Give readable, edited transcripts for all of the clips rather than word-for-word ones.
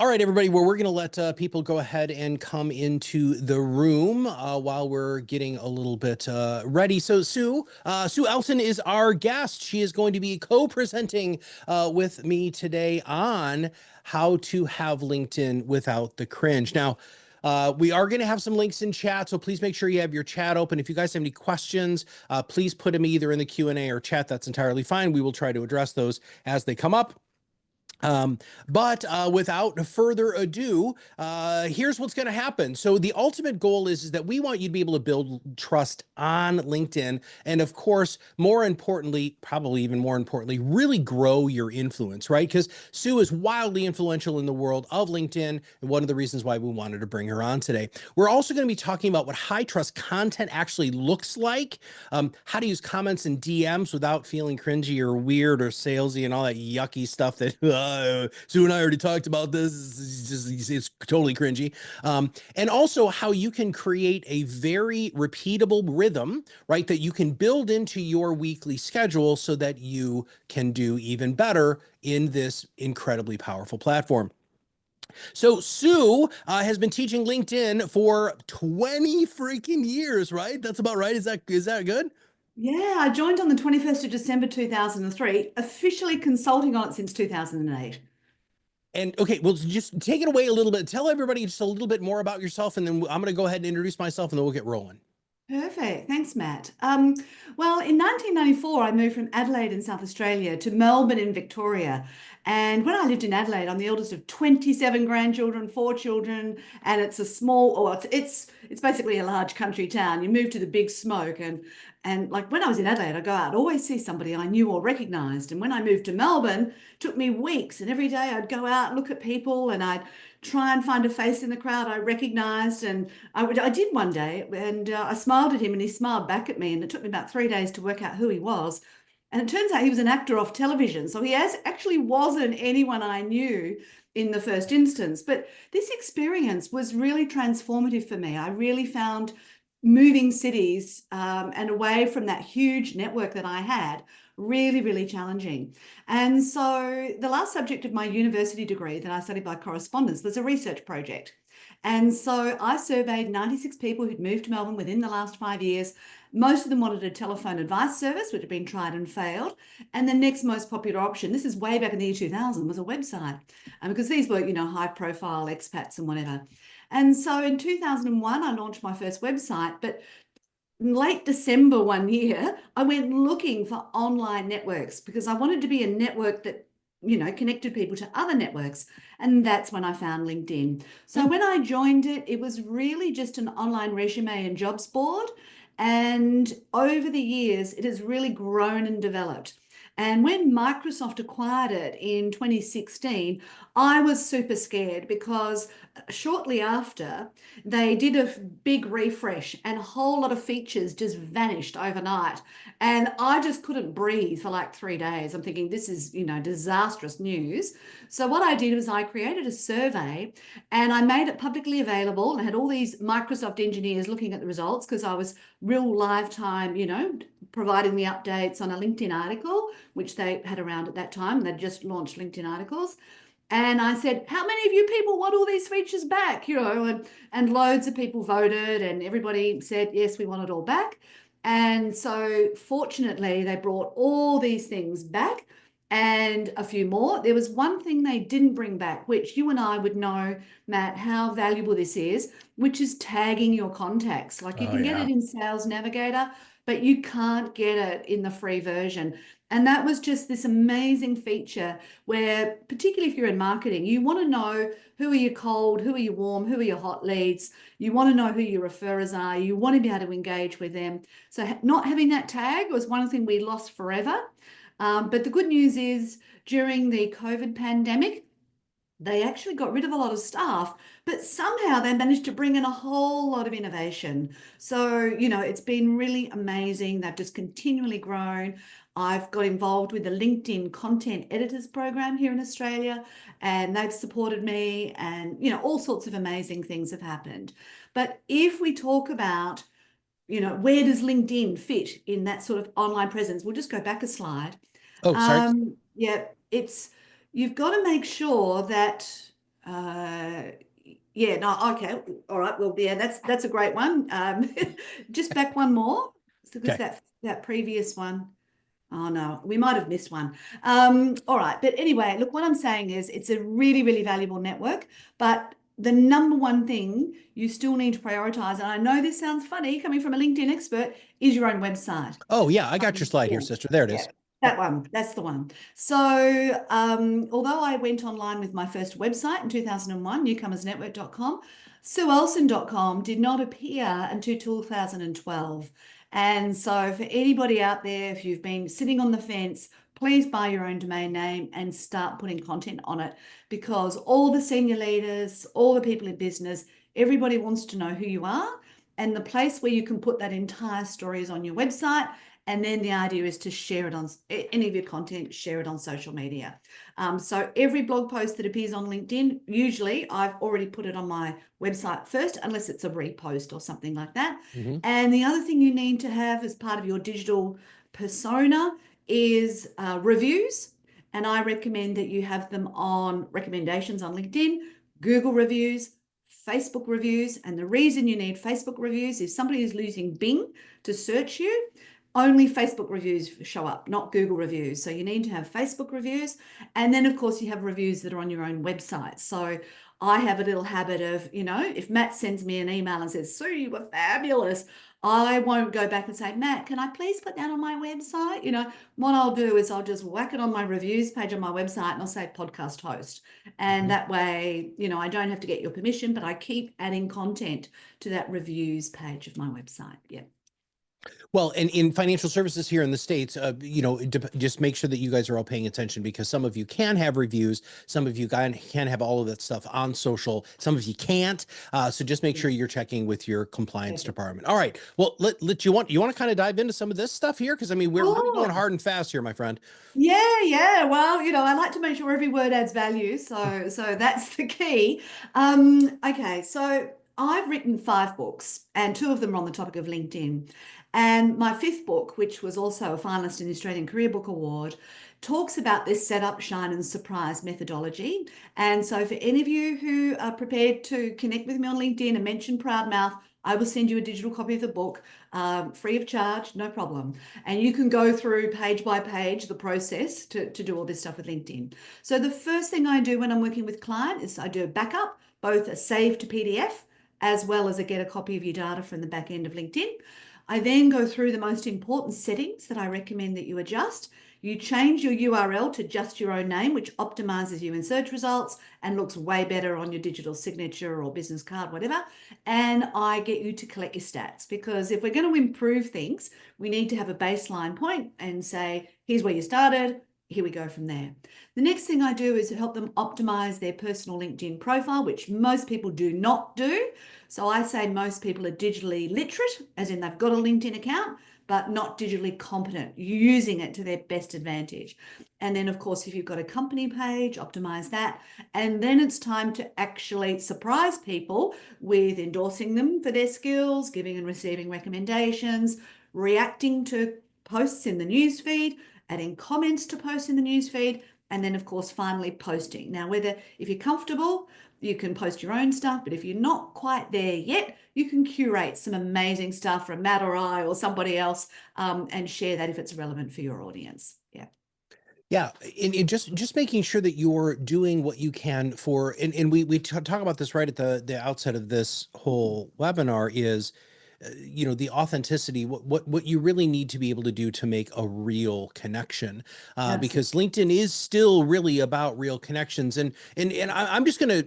All right, everybody, well, we're going to let people go ahead and come into the room while we're getting a little bit ready. So Sue Elson is our guest. She is going to be co-presenting with me today on how to have LinkedIn without the cringe. Now, we are going to have some links in chat, so please make sure you have your chat open. If you guys have any questions, please put them either in the Q&A or chat. That's entirely fine. We will try to address those as they come up. But without further ado, here's what's going to happen. So the ultimate goal is that we want you to be able to build trust on LinkedIn. And of course, more importantly, probably even more importantly, really grow your influence, right? Because Sue is wildly influential in the world of LinkedIn. And one of the reasons why we wanted to bring her on today. We're also going to be talking about what high trust content actually looks like, how to use comments and DMs without feeling cringy or weird or salesy and all that yucky stuff that Sue and I already talked about this. It's totally cringy. And also how you can create a very repeatable rhythm, right, that you can build into your weekly schedule so that you can do even better in this incredibly powerful platform. So Sue has been teaching LinkedIn for 20 freaking years, right? That's about right. Is that good? Yeah, I joined on the 21st of December 2003, officially consulting on it since 2008. And okay, well, just take it away a little bit. Tell everybody just a little bit more about yourself, and then I'm going to go ahead and introduce myself, and then we'll get rolling. Perfect. Thanks, Matt. Well, in 1994, I moved from Adelaide in South Australia to Melbourne in Victoria. And when I lived in Adelaide, I'm the eldest of 27 grandchildren, four children, and it's a small, or it's basically a large country town. You move to the big smoke, and like when I was in Adelaide, I'd go out, I'd always see somebody I knew or recognized. And when I moved to Melbourne, it took me weeks, and every day I'd go out, look at people, and I'd try and find a face in the crowd I recognized. And I did one day, and I smiled at him, and he smiled back at me. And it took me about 3 days to work out who he was. And it turns out he was an actor off television. So actually wasn't anyone I knew in the first instance. But this experience was really transformative for me. I really found moving cities and away from that huge network that I had really, really challenging. And so the last subject of my university degree that I studied by correspondence was a research project. And so I surveyed 96 people who'd moved to Melbourne within the last 5 years. Most of them wanted a telephone advice service, which had been tried and failed. And the next most popular option, this is way back in the year 2000, was a website. Because these were, high profile expats and whatever. And so in 2001, I launched my first website, but in late December one year, I went looking for online networks because I wanted to be a network that connected people to other networks. And that's when I found LinkedIn. So when I joined it, it was really just an online resume and jobs board. And over the years, it has really grown and developed. And when Microsoft acquired it in 2016, I was super scared because shortly after, they did a big refresh and a whole lot of features just vanished overnight. And I just couldn't breathe for like 3 days. I'm thinking, this is, disastrous news. So what I did was I created a survey and I made it publicly available and had all these Microsoft engineers looking at the results because I was real live time, providing the updates on a LinkedIn article, which they had around at that time. They'd just launched LinkedIn articles. And I said, how many of you people want all these features back? And loads of people voted and everybody said, yes, we want it all back. And so fortunately, they brought all these things back and a few more. There was one thing they didn't bring back, which you and I would know, Matt, how valuable this is, which is tagging your contacts. Like you Oh can get yeah. it in Sales Navigator, but you can't get it in the free version. And that was just this amazing feature where, particularly if you're in marketing, you want to know who are your cold, who are your warm, who are your hot leads. You want to know who your referrers are. You want to be able to engage with them. So not having that tag was one thing we lost forever. But the good news is during the COVID pandemic, they actually got rid of a lot of staff, but somehow they managed to bring in a whole lot of innovation. So, it's been really amazing. They've just continually grown. I've got involved with the LinkedIn Content Editors Program here in Australia, and they've supported me, and, all sorts of amazing things have happened. But if we talk about, where does LinkedIn fit in that sort of online presence? We'll just go back a slide. Oh, sorry. Yeah, you've got to make sure that Uh, yeah, no, okay, all right. Well, yeah, that's a great one. Just back one more because Okay. that previous one. Oh no, we might have missed one. All right, but anyway, look, what I'm saying is it's a really, really valuable network, but the number one thing you still need to prioritize, and I know this sounds funny coming from a LinkedIn expert, is your own website. Oh yeah, I got your slide here, Yeah, sister. There it yeah, is. that Yep. one. That's the one. So, although I went online with my first website in 2001, newcomersnetwork.com, SueOlson.com did not appear until 2012. And so, for anybody out there, if you've been sitting on the fence, please buy your own domain name and start putting content on it because all the senior leaders, all the people in business, everybody wants to know who you are. And the place where you can put that entire story is on your website. And then the idea is to share it on any of your content, share it on social media. So every blog post that appears on LinkedIn, usually I've already put it on my website first, unless it's a repost or something like that. Hmm. And the other thing you need to have as part of your digital persona is reviews. And I recommend that you have them on recommendations on LinkedIn, Google reviews, Facebook reviews. And the reason you need Facebook reviews is somebody is using Bing to search you. Only Facebook reviews show up, not Google reviews. So you need to have Facebook reviews. And then, of course, you have reviews that are on your own website. So I have a little habit of, if Matt sends me an email and says, Sue, you were fabulous, I won't go back and say, Matt, can I please put that on my website? What I'll do is I'll just whack it on my reviews page on my website and I'll say podcast host. And Hmm. that way, I don't have to get your permission, but I keep adding content to that reviews page of my website. Yeah. Well, and in financial services here in the States, just make sure that you guys are all paying attention because some of you can have reviews, some of you can have all of that stuff on social, some of you can't. So just make sure you're checking with your compliance Perfect. department. All right. Well, you want to kind of dive into some of this stuff here because I mean we're going Sure. hard and fast here, my friend. Yeah, yeah. Well, I like to make sure every word adds value. So that's the key. Okay, so I've written 5 books, and 2 of them are on the topic of LinkedIn. And my 5th book, which was also a finalist in the Australian Career Book Award, talks about this setup, shine, and surprise methodology. And so, for any of you who are prepared to connect with me on LinkedIn and mention ProudMouth, I will send you a digital copy of the book, free of charge, no problem. And you can go through page by page the process to do all this stuff with LinkedIn. So the first thing I do when I'm working with client is I do a backup, both a save to PDF as well as a get a copy of your data from the back end of LinkedIn. I then go through the most important settings that I recommend that you adjust. You change your URL to just your own name, which optimizes you in search results and looks way better on your digital signature or business card, whatever. And I get you to collect your stats because if we're going to improve things, we need to have a baseline point and say, here's where you started, here we go from there. The next thing I do is help them optimize their personal LinkedIn profile, which most people do not do. So I say most people are digitally literate, as in they've got a LinkedIn account, but not digitally competent, using it to their best advantage. And then, of course, if you've got a company page, optimize that. And then it's time to actually surprise people with endorsing them for their skills, giving and receiving recommendations, reacting to posts in the newsfeed, adding comments to posts in the newsfeed, and then, of course, finally posting. Now, if you're comfortable, you can post your own stuff, but if you're not quite there yet, you can curate some amazing stuff from Matt or I or somebody else and share that if it's relevant for your audience. Yeah. Yeah, and just making sure that you're doing what you can for, and we talk about this right at the outset of this whole webinar is, the authenticity, what you really need to be able to do to make a real connection, Absolutely. because LinkedIn is still really about real connections, and I'm just gonna,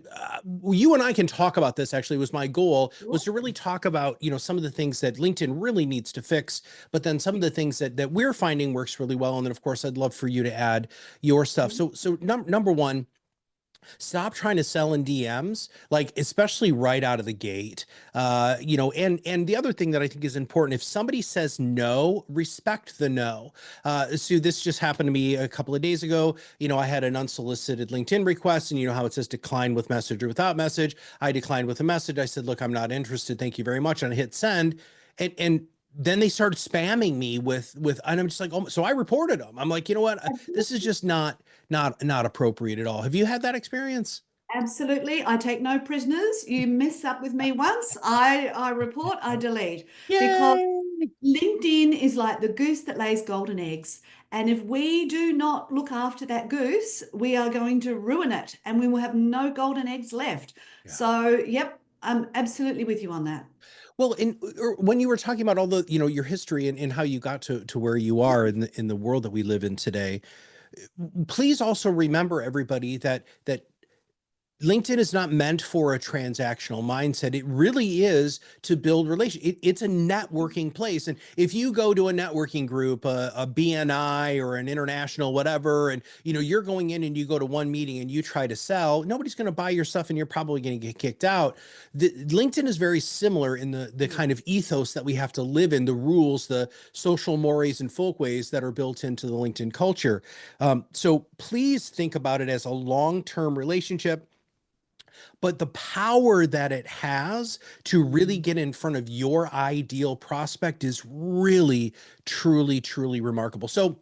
you and I can talk about this. Actually, was my goal was to really talk about some of the things that LinkedIn really needs to fix, but then some of the things that we're finding works really well, and then of course I'd love for you to add your stuff. So number one, stop trying to sell in DMs, like especially right out of the gate. And the other thing that I think is important, if somebody says no, respect the no. So this just happened to me a couple of days ago. I had an unsolicited LinkedIn request, and you know how it says decline with message or without message. I declined with a message. I said, look, I'm not interested. Thank you very much. And I hit send. And then they started spamming me and I'm just like, oh, so I reported them. I'm like, you know what? This is just not appropriate at all. Have you had that experience? Absolutely. I take no prisoners. You mess up with me once, I report, I delete. Because Yay! LinkedIn is like the goose that lays golden eggs. And if we do not look after that goose, we are going to ruin it and we will have no golden eggs left. Yeah. So, yep, I'm absolutely with you on that. Well, when you were talking about all the, your history and how you got to where you are in the world that we live in today, please also remember everybody that LinkedIn is not meant for a transactional mindset. It really is to build relationships. It's a networking place. And if you go to a networking group, a BNI or an international, whatever, and you're going in and you go to one meeting and you try to sell, nobody's going to buy your stuff and you're probably going to get kicked out. LinkedIn is very similar in the kind of ethos that we have to live in, the rules, the social mores and folkways that are built into the LinkedIn culture. So please think about it as a long-term relationship, but the power that it has to really Mm. get in front of your ideal prospect is really, truly, truly remarkable. So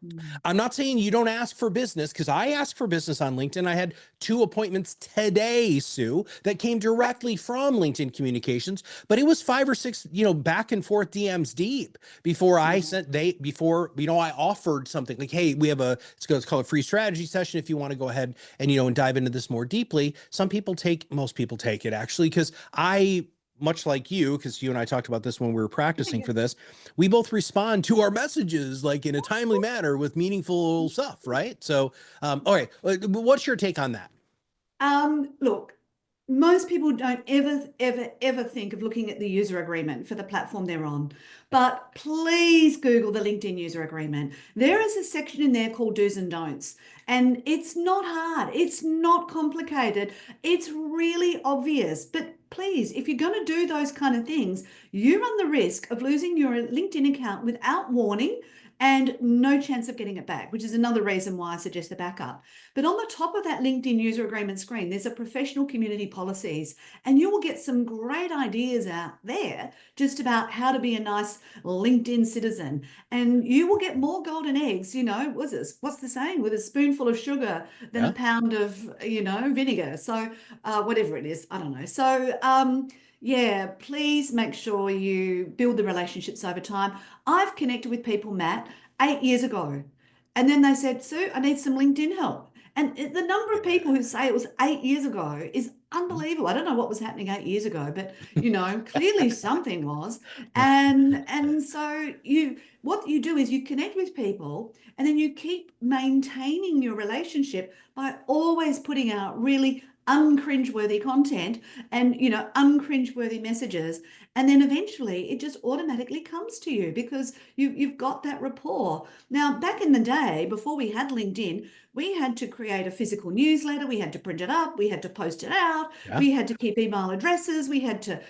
Mm. I'm not saying you don't ask for business, because I asked for business on LinkedIn. I had 2 appointments today, Sue, that came directly from LinkedIn Communications, but it was 5 or 6, back and forth DMs deep before I Yeah. sent before, I offered something like, hey, we have it's called a free strategy session. If you want to go ahead and dive into this more deeply. Most people take it actually, because much like you, because you and I talked about this when we were Yeah, practicing yeah. for this, we both respond to our messages like in a timely manner with meaningful stuff, right? So, all right, what's your take on that? Look, most people don't ever think of looking at the user agreement for the platform they're on. But please Google the LinkedIn user agreement. There is a section in there called do's and don'ts. And it's not hard, it's not complicated, it's really obvious. But please, if you're going to do those kind of things, you run the risk of losing your LinkedIn account without warning and no chance of getting it back, which is another reason why I suggest the backup. But on the top of that LinkedIn user agreement screen, there's a professional community policies, and you will get some great ideas out there just about how to be a nice LinkedIn citizen. And you will get more golden eggs, what's the saying? With a spoonful of sugar than a Yeah. pound of, vinegar. So, whatever it is, I don't know. So, yeah, please make sure you build the relationships over time. I've connected with people, Matt, 8 years ago. And then they said, Sue, I need some LinkedIn help. And the number of people who say it was 8 years ago is unbelievable. I don't know what was happening 8 years ago, but clearly something was. And so what you do is you connect with people and then you keep maintaining your relationship by always putting out really uncringeworthy content and uncringeworthy messages, and then eventually it just automatically comes to you because you've got that rapport. Now, back in the day, before we had LinkedIn, we had to create a physical newsletter, we had to print it up, we had to post it out, Yeah. we had to keep email addresses, we had to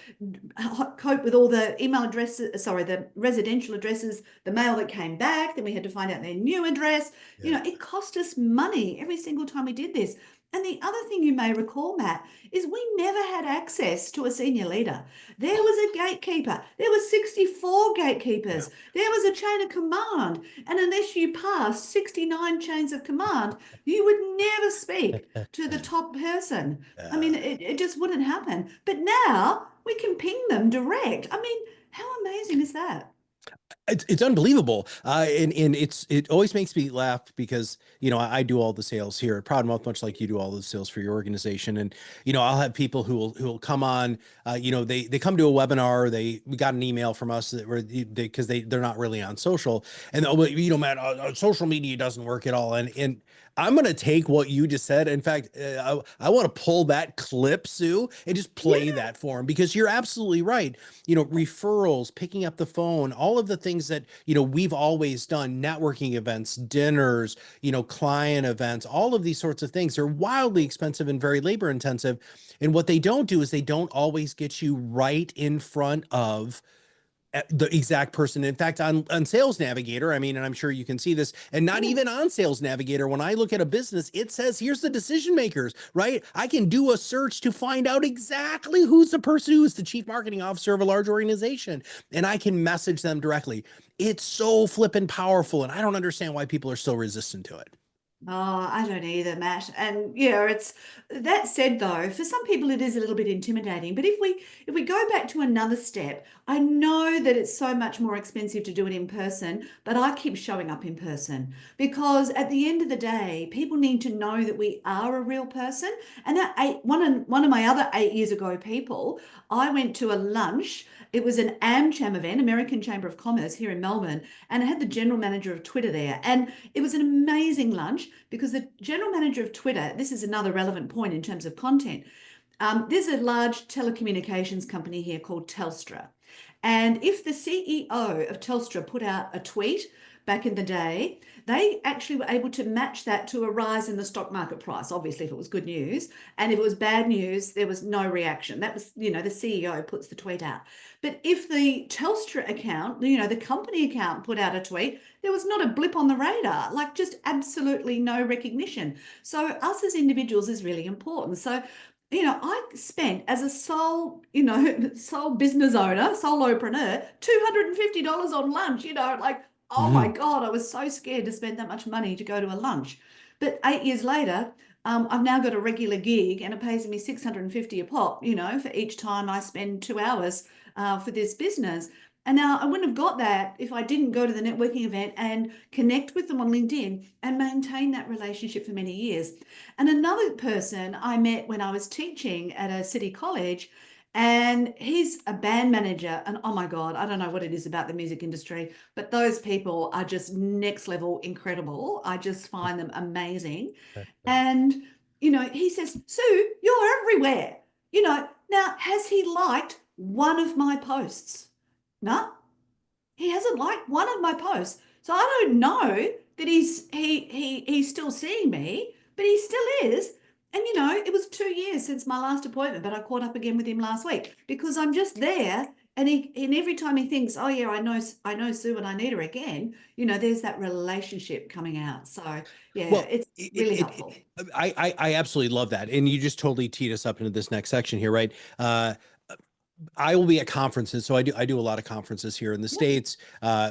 cope with all the email addresses, sorry, the residential addresses, the mail that came back, then we had to find out their new address. Yeah. It cost us money every single time we did this. And the other thing you may recall, Matt, is we never had access to a senior leader. There was a gatekeeper. There were 64 Yeah. gatekeepers. There was a chain of command. And unless you passed 69 chains of command, you would never speak to the top person. I Uh, mean, it just wouldn't happen. But now we can ping them direct. I mean, how amazing is that? it's unbelievable, and it always makes me laugh because I do all the sales here at ProudMouth, much like you do all the sales for your organization, and I'll have people who will come on, they come to a webinar, we got an email from us that were because they're not really on social, and oh, but, Matt, social media doesn't work at all, and I'm gonna take what you just said. In fact, I want to pull that clip, Sue, and just play Yeah. that for him, because you're absolutely right. Referrals, picking up the phone, all of the things that, we've always done, networking events, dinners, client events, all of these sorts of things are wildly expensive and very labor intensive. And what they don't do is they don't always get you right in front of the exact person. In fact, on Sales Navigator, I mean, and I'm sure you can see this, and not Yeah. even on Sales Navigator, when I look at a business, it says, here's the decision makers, right? I can do a search to find out exactly who's the person who is the chief marketing officer of a large organization, and I can message them directly. It's so flippin' powerful, and I don't understand why people are so resistant to it. Oh, I don't either, Matt. And it's that said though, for some people it is a little bit intimidating. But if we go back to another step, I know that it's so much more expensive to do it in person, but I keep showing up in person because at the end of the day, people need to know that we are a real person. And one of my other 8 years ago people, I went to a lunch. It was an AmCham event, American Chamber of Commerce here in Melbourne, and I had the general manager of Twitter there. And it was an amazing lunch because the general manager of Twitter, this is another relevant point in terms of content. There's a large telecommunications company here called Telstra. And if the CEO of Telstra put out a tweet back in the day, they actually were able to match that to a rise in the stock market price, obviously, if it was good news. And if it was bad news, there was no reaction. That was, the CEO puts the tweet out. But if the Telstra account, the company account put out a tweet, there was not a blip on the radar, like just absolutely no recognition. So us as individuals is really important. So I spent as a sole, sole business owner, solopreneur, $250 on lunch, like, oh my Mhm. God, I was so scared to spend that much money to go to a lunch. But 8 years later, I've now got a regular gig and it pays me 650 a pop, for each time I spend 2 hours for this business. And now I wouldn't have got that if I didn't go to the networking event and connect with them on LinkedIn and maintain that relationship for many years. And another person I met when I was teaching at a city college, and he's a band manager. And oh my God, I don't know what it is about the music industry, but those people are just next level incredible. I just find them amazing. And, he says, Sue, you're everywhere. Now, has he liked one of my posts? No, he hasn't liked one of my posts. So I don't know that he's still seeing me, but he still is. And it was 2 years since my last appointment, but I caught up again with him last week because I'm just there. And every time he thinks, oh yeah, I know Sue and I need her again, there's that relationship coming out. So yeah, Well, it's really helpful. I absolutely love that. And you just totally teed us up into this next section here, right? I will be at conferences. So I do a lot of conferences here in the Yep. States,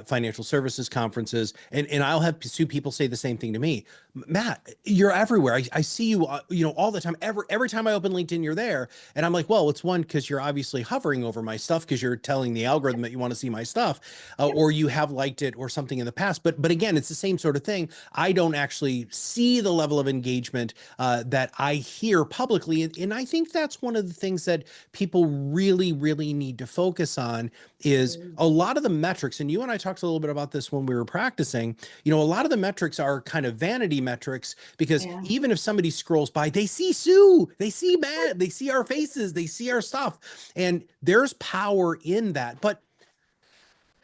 financial services conferences, and I'll have people say the same thing to me. Matt, you're everywhere. I see you, all the time. Every time I open LinkedIn, you're there. And I'm like, well, it's one, because you're obviously hovering over my stuff because you're telling the algorithm that you want to see my stuff, Yep. or you have liked it or something in the past. But again, it's the same sort of thing. I don't actually see the level of engagement that I hear publicly, and I think that's one of the things that people really, really need to focus on is Mm. a lot of the metrics. And you and I talked a little bit about this when we were practicing. A lot of the metrics are kind of vanity metrics because Yeah. even if somebody scrolls by, they see Sue, they see Matt, they see our faces, they see our stuff. And there's power in that. But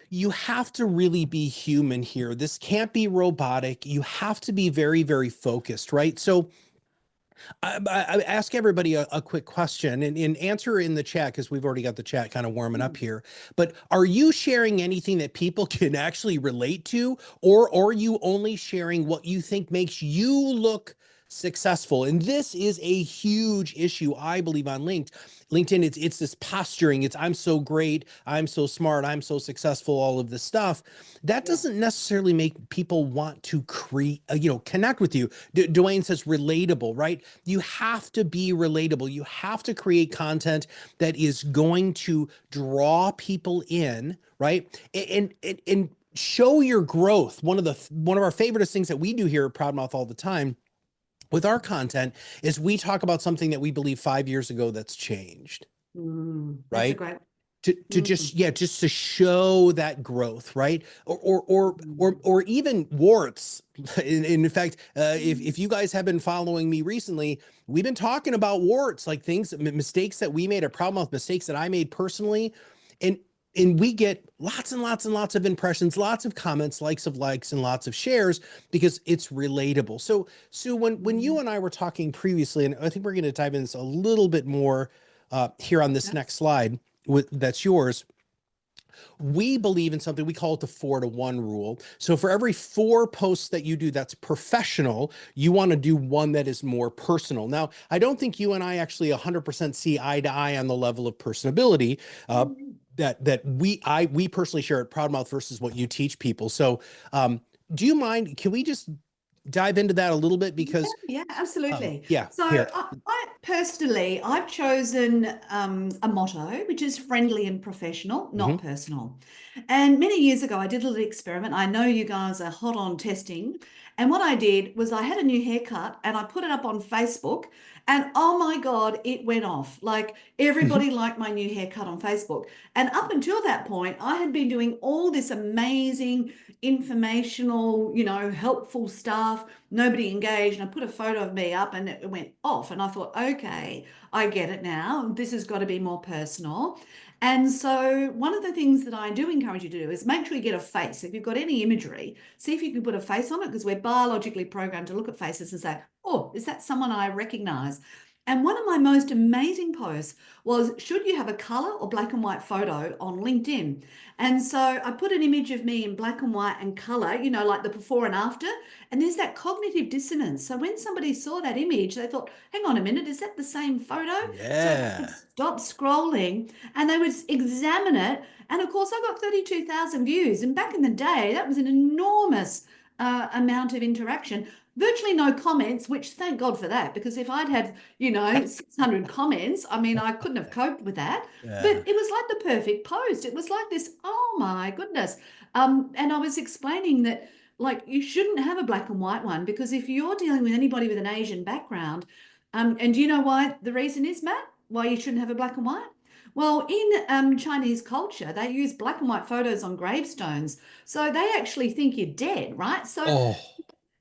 you have to really be human here. This can't be robotic. You have to be very, very focused, right? So I ask everybody a quick question and answer in the chat because we've already got the chat kind of warming up Mm. here. But are you sharing anything that people can actually relate to, or are you only sharing what you think makes you look successful? And this is a huge issue, I believe, on LinkedIn. It's this posturing. It's I'm so great, I'm so smart, I'm so successful, all of this stuff. That Yeah. doesn't necessarily make people want to create, connect with you. Dwayne says relatable, right? You have to be relatable. You have to create content that is going to draw people in, right? And show your growth. One of our favorite things that we do here at ProudMouth all the time with our content is we talk about something that we believe 5 years ago that's changed, That's a right? great. To Mm. just, yeah, just to show that growth, right? Or even warts. In fact, if Mm. you guys have been following me recently, we've been talking about warts, like things, mistakes that we made at Proudmouth, mistakes that I made personally, and we get lots and lots and lots of impressions, lots of comments, likes and lots of shares because it's relatable. So Sue, when you Mm. and I were talking previously, and I think we're going to dive into this a little bit more here on this Okay. next slide that's yours. We believe in something we call it the 4-to-1 rule. So for every 4 posts that you do that's professional, you want to do one that is more personal. Now, I don't think you and I actually 100% see eye to eye on the level of personability uh, Mm. that we personally share at Proudmouth versus what you teach people. So do you mind, can we just dive into that a little bit? Because Yeah, absolutely. yeah, So here. I personally, I've chosen a motto, which is friendly and professional, not Mhm. personal. And many years ago, I did a little experiment. I know you guys are hot on testing. And what I did was I had a new haircut and I put it up on Facebook. And oh my God, it went off. Like everybody liked my new haircut on Facebook. And up until that point, I had been doing all this amazing informational, helpful stuff. Nobody engaged. And I put a photo of me up and it went off. And I thought, okay, I get it now. This has got to be more personal. And so, one of the things that I do encourage you to do is make sure you get a face. If you've got any imagery, see if you can put a face on it because we're biologically programmed to look at faces and say, oh, is that someone I recognize? And one of my most amazing posts was, should you have a color or black and white photo on LinkedIn? And so I put an image of me in black and white and color, like the before and after. And there's that cognitive dissonance. So when somebody saw that image, they thought, hang on a minute, is that the same photo? So they would Yeah. stop scrolling and they would examine it. And of course, I got 32,000 views. And back in the day, that was an enormous amount of interaction. Virtually no comments, which thank God for that, because if I'd had, 600 comments, I mean, I couldn't have coped with that. But Yeah. it was like the perfect post. It was like this, oh my goodness. And I was explaining that, like, you shouldn't have a black and white one because if you're dealing with anybody with an Asian background, and do you know why the reason is, Matt? Why you shouldn't have a black and white? Well, in Chinese culture, they use black and white photos on gravestones. So they actually think you're dead, right? So Oh.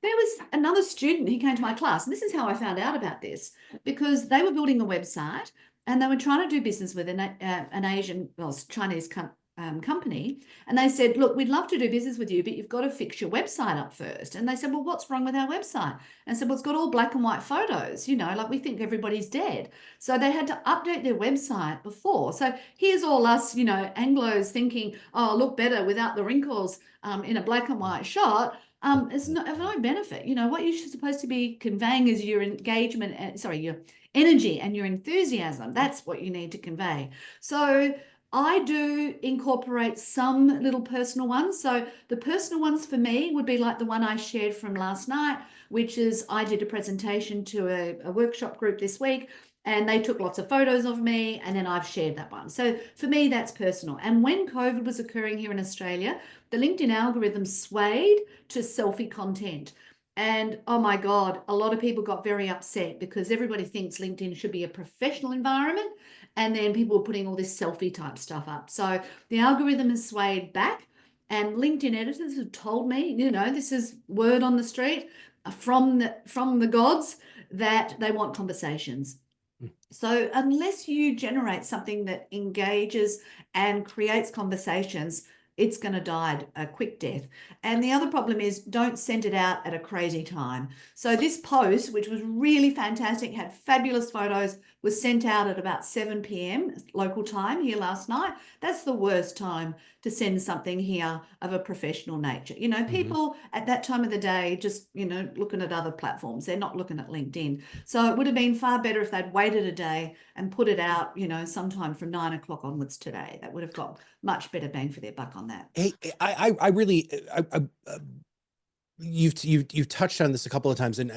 there was another student who came to my class, and this is how I found out about this, because they were building a website and they were trying to do business with an Asian, well, Chinese company. And they said, look, we'd love to do business with you, but you've got to fix your website up first. And they said, well, what's wrong with our website? And I said, well, it's got all black and white photos, like we think everybody's dead. So they had to update their website before. So here's all us, Anglos thinking, oh, look better without the wrinkles in a black and white shot. It's not of no benefit. What you're supposed to be conveying is your engagement, your energy and your enthusiasm. That's what you need to convey. So I do incorporate some little personal ones. So the personal ones for me would be like the one I shared from last night, which is I did a presentation to a workshop group this week and they took lots of photos of me and then I've shared that one. So for me, that's personal. And when COVID was occurring here in Australia, the LinkedIn algorithm swayed to selfie content. And oh my God, a lot of people got very upset because everybody thinks LinkedIn should be a professional environment. And then people were putting all this selfie type stuff up. So the algorithm has swayed back. And LinkedIn editors have told me, this is word on the street from the gods that they want conversations. So unless you generate something that engages and creates conversations, it's going to die a quick death. And the other problem is don't send it out at a crazy time. So this post, which was really fantastic, had fabulous photos, was sent out at about 7 p.m. local time here last night. That's the worst time to send something here of a professional nature. Mhm. People at that time of the day just, looking at other platforms. They're not looking at LinkedIn. So it would have been far better if they'd waited a day and put it out, sometime from 9 o'clock onwards today. That would have got much better bang for their buck on that. Hey, I really, you've touched on this a couple of times, and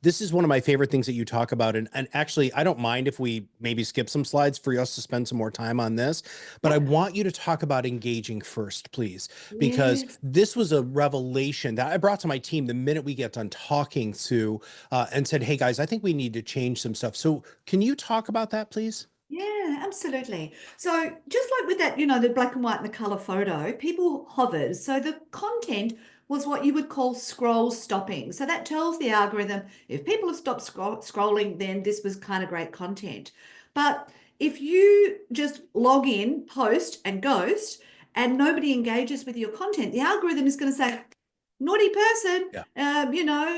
this is one of my favorite things that you talk about, and actually, I don't mind if we maybe skip some slides for us to spend some more time on this, but I Yep. want you to talk about engaging first, please, because Yes. this was a revelation that I brought to my team the minute we get done talking to, and said, hey guys, I think we need to change some stuff. So can you talk about that, please? Yeah, absolutely. So just like with that, the black and white and the color photo, people hovered. So the content was what you would call scroll stopping. So that tells the algorithm if people have stopped scrolling, then this was kind of great content. But if you just log in, post and ghost, and nobody engages with your content, the algorithm is going to say, naughty person, Yeah.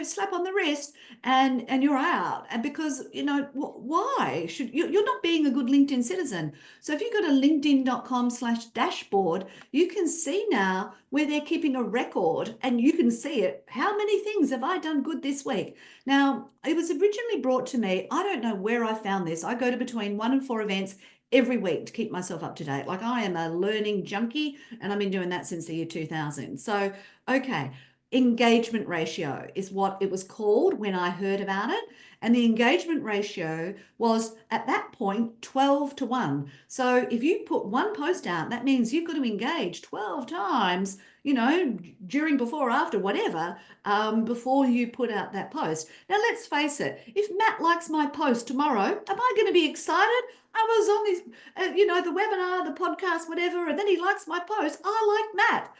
slap on the wrist and you're out. And because, why should you're not being a good LinkedIn citizen. So if you go to linkedin.com/dashboard, you can see now where they're keeping a record and you can see it. How many things have I done good this week? Now, it was originally brought to me. I don't know where I found this. I go to between 1 and 4 events every week to keep myself up to date. Like I am a learning junkie and I've been doing that since the year 2000. So, okay. engagement ratio is what it was called when I heard about it. And the engagement ratio was at that point 12 to 1. So if you put one post out, that means you've got to engage 12 times, during, before, after, whatever, before you put out that post. Now, let's face it, if Matt likes my post tomorrow, am I going to be excited? I was on this, the webinar, the podcast, whatever, and then he likes my post. I like Matt.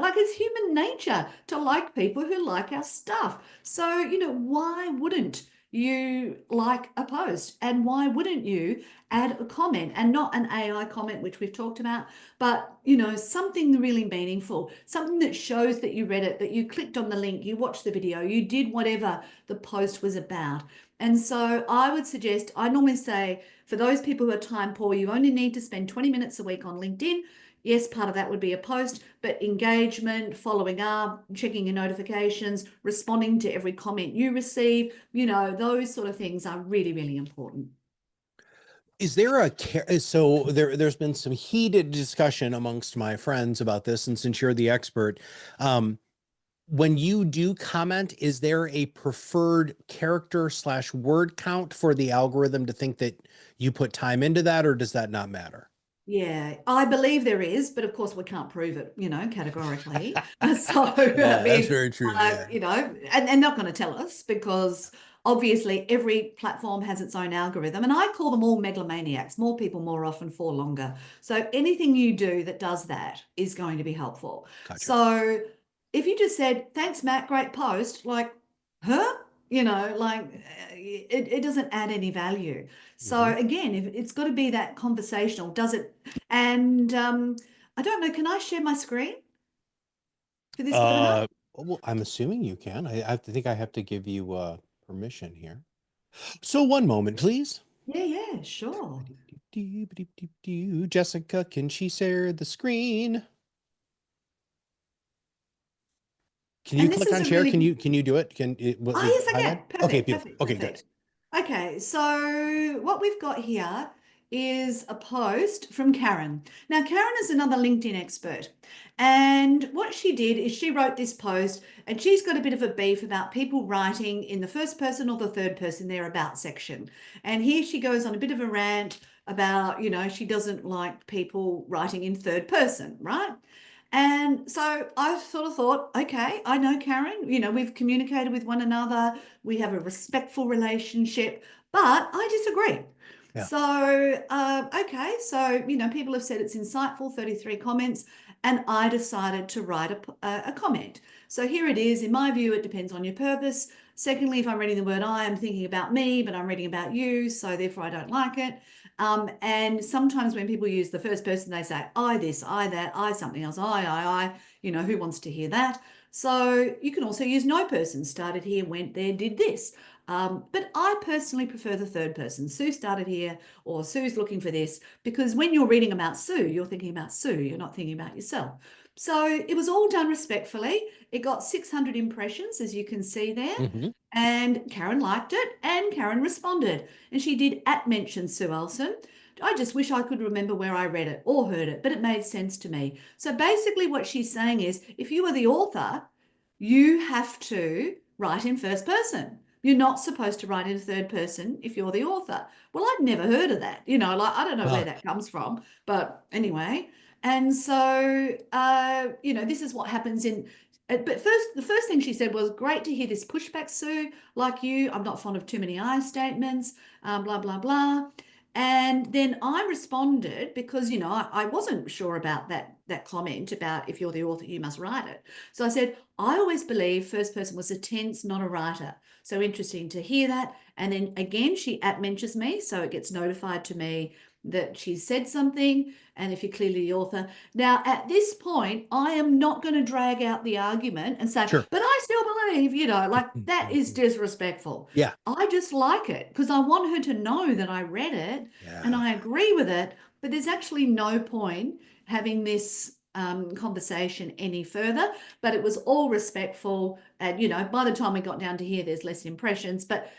Like it's human nature to like people who like our stuff. So, why wouldn't you like a post? And why wouldn't you add a comment, and not an AI comment, which we've talked about, but, something really meaningful, something that shows that you read it, that you clicked on the link, you watched the video, you did whatever the post was about. And so I would suggest, I normally say, for those people who are time poor, you only need to spend 20 minutes a week on LinkedIn. Yes, part of that would be a post, but engagement, following up, checking your notifications, responding to every comment you receive, those sort of things are really, really important. Is there so there's been some heated discussion amongst my friends about this, and since you're the expert, when you do comment, is there a preferred character/word count for the algorithm to think that you put time into that, or does that not matter? Yeah, I believe there is, but of course we can't prove it, categorically. So, I Yeah, that's mean, very true. Yeah. and they're not going to tell us because obviously every platform has its own algorithm, and I call them all megalomaniacs, more people, more often, for longer. So anything you do that does that is going to be helpful. Gotcha. So if you just said, thanks, Matt, great post, like, huh? It doesn't add any value. So Mhm. again, if it's got to be that conversational, does it? And I don't know, can I share my screen for this webinar? Well, I'm assuming you can. I think I have to give you permission here. So one moment, please. Yeah, yeah, sure. Jessica, can she share the screen? Can you And this click is on a share? Can really, you do it? oh, Is it yes, I highlight? can. Okay, Perfect, beautiful. perfect, Okay, good. perfect. Okay, so what we've got here is a post from Karen. Now, Karen is another LinkedIn expert. And what she did is she wrote this post, and she's got a bit of a beef about people writing in the first person or the third person, their about section. And here she goes on a bit of a rant about, she doesn't like people writing in third person, right? And so I sort of thought, okay, I know Karen, we've communicated with one another, we have a respectful relationship, but I disagree. Yeah. So, okay, so, people have said it's insightful, 33 comments, and I decided to write a comment. So here it is. In my view, it depends on your purpose. Secondly, if I'm reading the word I, I'm thinking about me, but I'm reading about you, so therefore I don't like it. And sometimes when people use the first person, they say, I this, I that, I something else, I, who wants to hear that? So you can also use no person, started here, went there, did this. But I personally prefer the third person. Sue started here, or Sue's looking for this, because when you're reading about Sue, you're thinking about Sue, you're not thinking about yourself. So it was all done respectfully. It got 600 impressions, as you can see there. Hmm. And Karen liked it, and Karen responded. And she did @mention Sue Elson. I just wish I could remember where I read it or heard it, but it made sense to me. So basically, what she's saying is if you are the author, you have to write in first person. You're not supposed to write in third person if you're the author. Well, I'd never heard of that. I don't know where that comes from, but anyway. And so, this is what happens in. But the first thing she said was, great to hear this pushback, Sue. Like you, I'm not fond of too many I statements, blah, blah, blah. And then I responded because, I wasn't sure about that comment about if you're the author, you must write it. So I said, I always believe first person was a tense, not a writer. So interesting to hear that. And then again, she @mentions me, so it gets notified to me that she said something. And if you're clearly the author. Now, at this point, I am not going to drag out the argument and say, Sure. but I still believe, like that is disrespectful. Yeah. I just like it because I want her to know that I read it and Yeah. I agree with it, but there's actually no point having this conversation any further. But it was all respectful, and by the time we got down to here, there's less impressions. But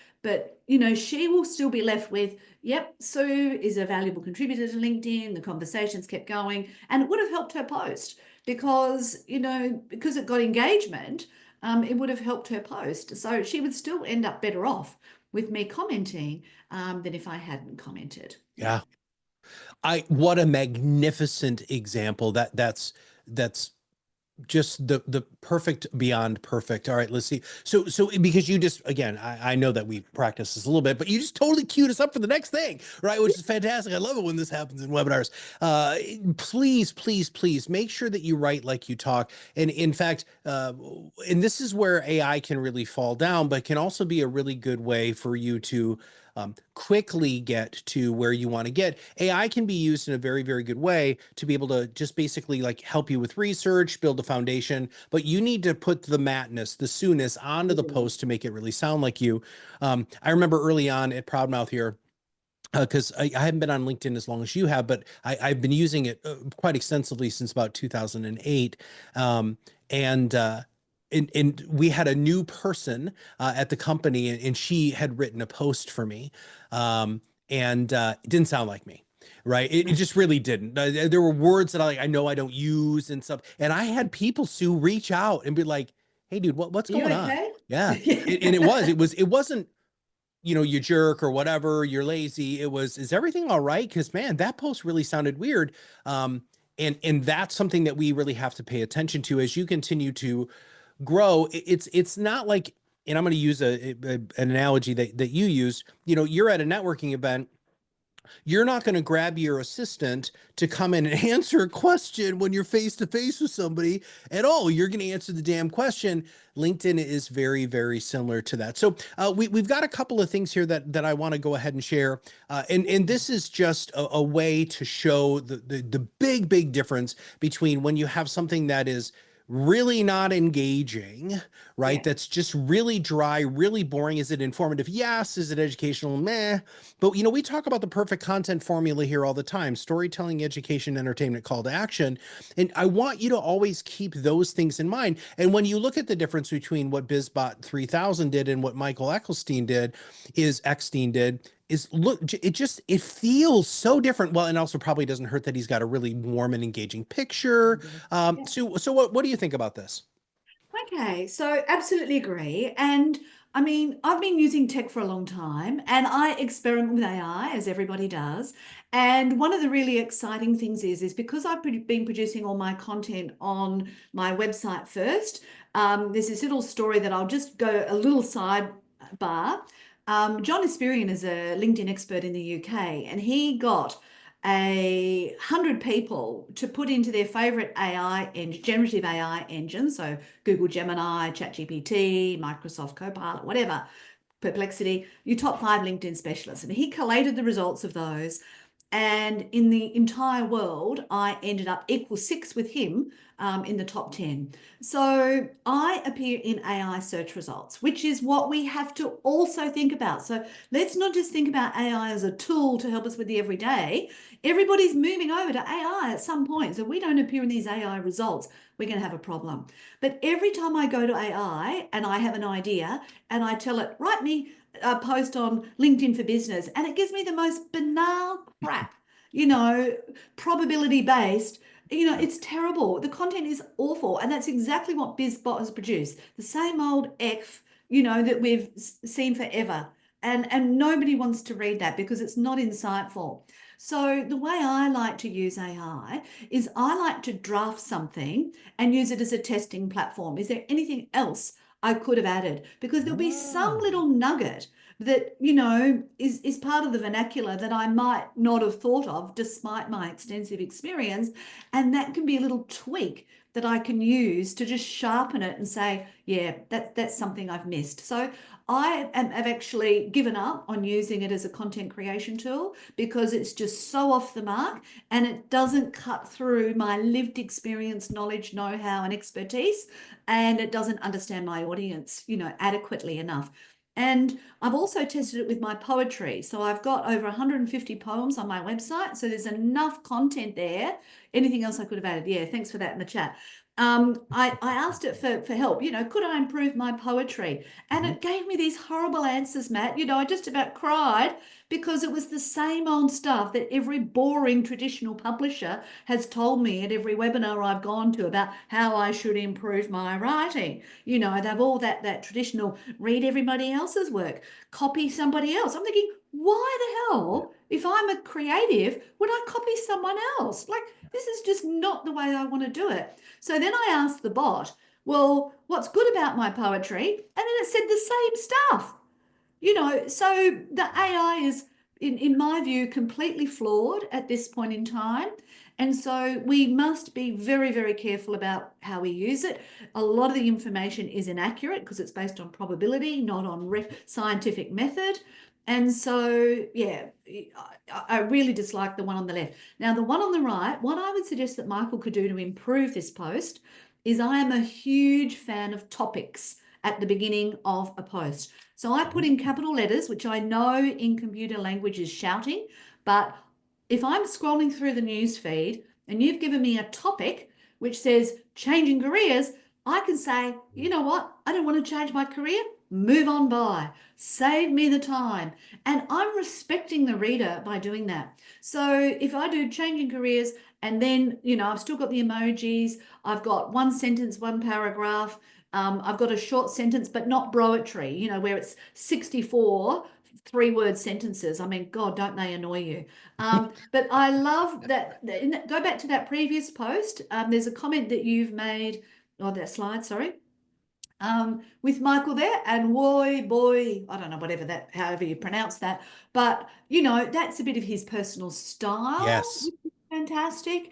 she will still be left with, yep, Sue is a valuable contributor to LinkedIn. The conversations kept going, and it would have helped her post because because it got engagement. it would have helped her post. So she would still end up better off with me commenting than if I hadn't commented. Yeah. Yeah. What a magnificent example. That's just the perfect beyond perfect. All right, let's see. So because you just, again, I know that we practiced this a little bit, but you just totally queued us up for the next thing, right? Which is fantastic. I love it when this happens in webinars. uh please make sure that you write like you talk. And in fact, and this is where AI can really fall down, but can also be a really good way for you to quickly get to where you want to get. AI can be used in a very, very good way to be able to just basically like help you with research, build a foundation, but you need to put the Mattness, the sooness onto the Mm. post to make it really sound like you. I remember early on at ProudMouth here, because I haven't been on LinkedIn as long as you have, but I've been using it quite extensively since about 2008. And and we had a new person at the company, and she had written a post for me, um, and it didn't sound like me. Right. It just really didn't. There were words that I know I don't use and stuff. And I had people, Sue, reach out and be like, "Hey, dude, what's Are you going on?" okay? Yeah. And it wasn't, you jerk or whatever, you're lazy. It was, is everything all right? Because man, that post really sounded weird. And that's something that we really have to pay attention to as you continue to grow. It's not like, and I'm going to use an analogy that you used. You're at a networking event. You're not going to grab your assistant to come in and answer a question when you're face to face with somebody at all. You're going to answer the damn question. LinkedIn is very, very similar to that. So we've got a couple of things here that I want to go ahead and share. And this is just a way to show the big, big difference between when you have something that is really not engaging, right? Yeah. That's just really dry, really boring. Is it informative? Yes. Is it educational? Meh. But we talk about the perfect content formula here all the time: storytelling, education, entertainment, call to action. And I want you to always keep those things in mind. And when you look at the difference between what BizBot 3000 did and what Michael Eckstein did, is look, it feels so different. Well, and also probably doesn't hurt that he's got a really warm and engaging picture. Yeah. So what do you think about this? Okay, so absolutely agree. And I mean, I've been using tech for a long time and I experiment with AI as everybody does. And one of the really exciting things is because I've been producing all my content on my website first, there's this little story that I'll just go a little sidebar. John Espirian is a LinkedIn expert in the UK, and he got 100 people to put into their favorite generative AI engine. So Google Gemini, ChatGPT, Microsoft Copilot, whatever, Perplexity, your top 5 LinkedIn specialists. And he collated the results of those. And in the entire world, I ended up equal 6 with him in the top 10. So I appear in AI search results, which is what we have to also think about. So let's not just think about AI as a tool to help us with the everyday. Everybody's moving over to AI at some point. So if we don't appear in these AI results, we're going to have a problem. But every time I go to AI and I have an idea and I tell it, write me a post on LinkedIn for business, and it gives me the most banal crap, you know, probability based. It's terrible. The content is awful. And that's exactly what BizBot has produced. The same old F, that we've seen forever. And nobody wants to read that because it's not insightful. So the way I like to use AI is I like to draft something and use it as a testing platform. Is there anything else I could have added? Because there'll be some Ah. little nugget that, is part of the vernacular that I might not have thought of despite my extensive experience. And that can be a little tweak that I can use to just sharpen it and say, yeah, that's something I've missed. So have actually given up on using it as a content creation tool because it's just so off the mark and it doesn't cut through my lived experience, knowledge, know-how, and expertise, and it doesn't understand my audience, adequately enough. And I've also tested it with my poetry. So I've got over 150 poems on my website. So there's enough content there. Anything else I could have added? Yeah, thanks for that in the chat. I asked it for help. Could I improve my poetry? And Mhm. it gave me these horrible answers, Matt. I just about cried because it was the same old stuff that every boring traditional publisher has told me at every webinar I've gone to about how I should improve my writing. They've all that traditional read everybody else's work, copy somebody else. I'm thinking, why the Yeah. hell, if I'm a creative, would I copy someone else? Like, this is just not the way I want to do it. So then I asked the bot, well, what's good about my poetry? And then it said the same stuff. So the AI is, in my view, completely flawed at this point in time. And so we must be very, very careful about how we use it. A lot of the information is inaccurate because it's based on probability, not on scientific method. And so, yeah, I really dislike the one on the left. Now, the one on the right, what I would suggest that Michael could do to improve this post is I am a huge fan of topics at the beginning of a post. So I put Mhm. in capital letters, which I know in computer language is shouting, but if I'm scrolling through the news feed and you've given me a topic which says changing careers, I can say, you know what? I don't want to change my career. Move on by. Save me the time. And I'm respecting the reader by doing that. So if I do changing careers and then, I've still got the emojis, I've got one sentence, one paragraph, I've got a short sentence, but not broetry, where it's 64 three-word sentences. I mean, God, don't they annoy you? But I love that. Go back to that previous post. There's a comment that you've made, or that slide, sorry, with Michael there, and boy, I don't know, whatever that, however you pronounce that, but that's a bit of his personal style, Yes. which is fantastic.